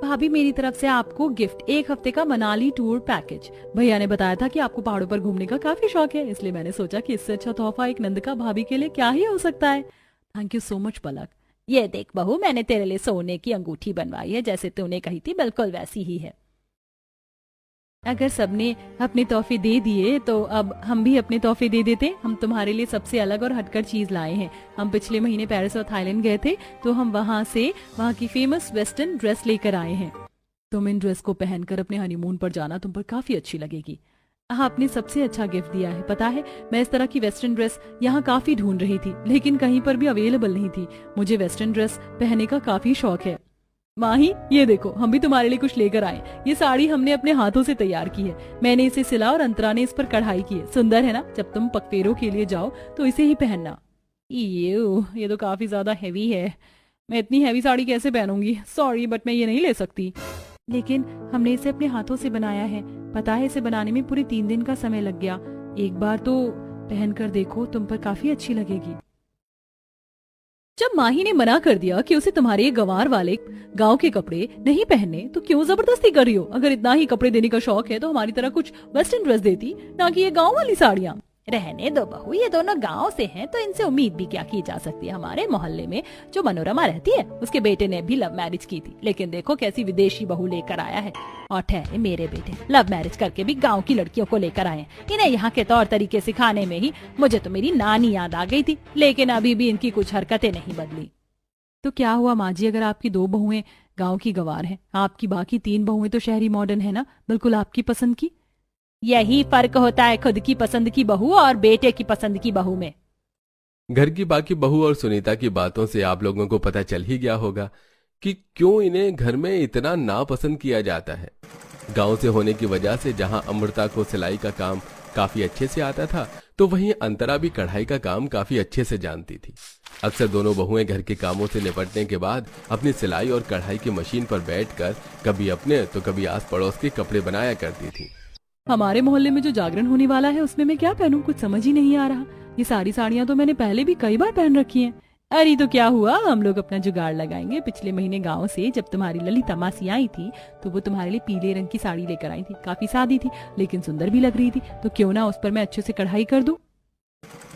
भाभी मेरी तरफ से आपको गिफ्ट 1 हफ्ते का मनाली टूर पैकेज। भैया ने बताया था कि आपको पहाड़ों पर घूमने का काफी शौक है, इसलिए मैंने सोचा कि इससे अच्छा तोहफा एक नंदिका भाभी के लिए क्या ही हो सकता है। थैंक यू सो मच पलक। ये देख बहू, मैंने तेरे लिए सोने की अंगूठी बनवाई है, जैसे तूने कही थी बिल्कुल वैसी ही है। अगर सबने अपने तोहफे दे दिए तो अब हम भी अपने तोहफे दे देते। हम तुम्हारे लिए सबसे अलग और हटकर चीज लाए हैं। हम पिछले महीने पेरिस और थाईलैंड गए थे, तो हम वहाँ की फेमस वेस्टर्न ड्रेस लेकर आए हैं। तुम इन ड्रेस को पहनकर अपने हनीमून पर जाना, तुम पर काफी अच्छी लगेगी। आपने सबसे अच्छा गिफ्ट दिया है। पता है, मैं इस तरह की वेस्टर्न ड्रेस यहाँ काफी ढूंढ रही थी, लेकिन कहीं पर भी अवेलेबल नहीं थी। मुझे वेस्टर्न ड्रेस पहनने का काफी शौक है। माही, ये देखो, हम भी तुम्हारे लिए कुछ लेकर आए। ये साड़ी हमने अपने हाथों से तैयार की है। मैंने इसे सिला और अंतरा ने इस पर कढ़ाई की है। सुंदर है ना? जब तुम पकपेरों के लिए जाओ तो इसे ही पहनना। ये तो काफी ज्यादा हैवी है। मैं इतनी हैवी साड़ी कैसे पहनूंगी? सॉरी, बट मैं ये नहीं ले सकती। लेकिन हमने इसे अपने हाथों से बनाया है। पता है, इसे बनाने में पूरे 3 दिन का समय लग गया। एक बार तो पहन कर देखो, तुम पर काफी अच्छी लगेगी। जब माही ने मना कर दिया कि उसे तुम्हारे ये गंवार वाले गांव के कपड़े नहीं पहनने, तो क्यों जबरदस्ती कर रही हो? अगर इतना ही कपड़े देने का शौक है तो हमारी तरह कुछ वेस्टर्न ड्रेस देती, ना कि ये गांव वाली साड़ियाँ। रहने दो बहू, ये दोनों गांव से हैं, तो इनसे उम्मीद भी क्या की जा सकती है। हमारे मोहल्ले में जो मनोरमा रहती है, उसके बेटे ने भी लव मैरिज की थी, लेकिन देखो कैसी विदेशी बहू लेकर आया है। और ठहरे, मेरे बेटे लव मैरिज करके भी गांव की लड़कियों को लेकर आए। इन्हें यहाँ के तौर तरीके सिखाने में ही मुझे तो मेरी नानी याद आ गई थी, लेकिन अभी भी इनकी कुछ हरकतें नहीं बदली। तो क्या हुआ माँ जी, अगर आपकी 2 बहुएं गाँव की गंवार हैं, आपकी बाकी 3 बहुएं तो शहरी मॉडर्न है ना, बिल्कुल आपकी पसंद की। यही फर्क होता है खुद की पसंद की बहू और बेटे की पसंद की बहू में। घर की बाकी बहू और सुनीता की बातों से आप लोगों को पता चल ही गया होगा कि क्यों इन्हें घर में इतना नापसंद किया जाता है। गांव से होने की वजह से जहां अमृता को सिलाई का काम काफी अच्छे से आता था, तो वहीं अंतरा भी कढ़ाई का काम काफी अच्छे से जानती थी। अक्सर दोनों बहुएं घर के कामों से निपटने के बाद अपनी सिलाई और कढ़ाई की मशीन पर बैठकर कभी अपने तो कभी आस पड़ोस के कपड़े बनाया करती थी। हमारे मोहल्ले में जो जागरण होने वाला है, उसमें मैं क्या पहनूं, कुछ समझ ही नहीं आ रहा। ये सारी साड़ियां तो मैंने पहले भी कई बार पहन रखी हैं। अरे तो क्या हुआ, हम लोग अपना जुगाड़ लगाएंगे। पिछले महीने गांव से जब तुम्हारी ललिता मासी आई थी, तो वो तुम्हारे लिए पीले रंग की साड़ी लेकर आई थी। काफी सादी थी, लेकिन सुंदर भी लग रही थी। तो क्यों ना उस पर मैं अच्छे से कढ़ाई कर दूं।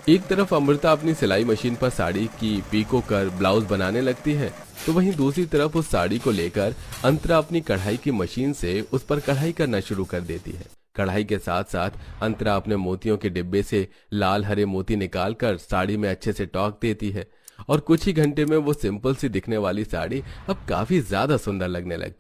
एक तरफ अमृता अपनी सिलाई मशीन पर साड़ी की पीको कर ब्लाउज बनाने लगती है, तो वहीं दूसरी तरफ उस साड़ी को लेकर अंतरा अपनी कढ़ाई की मशीन से उस पर कढ़ाई करना शुरू कर देती है। कढ़ाई के साथ साथ अंतरा अपने मोतियों के डिब्बे से लाल हरे मोती निकालकर साड़ी में अच्छे से टोक देती है, और कुछ ही घंटे में वो सिंपल सी दिखने वाली साड़ी अब काफी ज्यादा सुंदर लगने लगती है।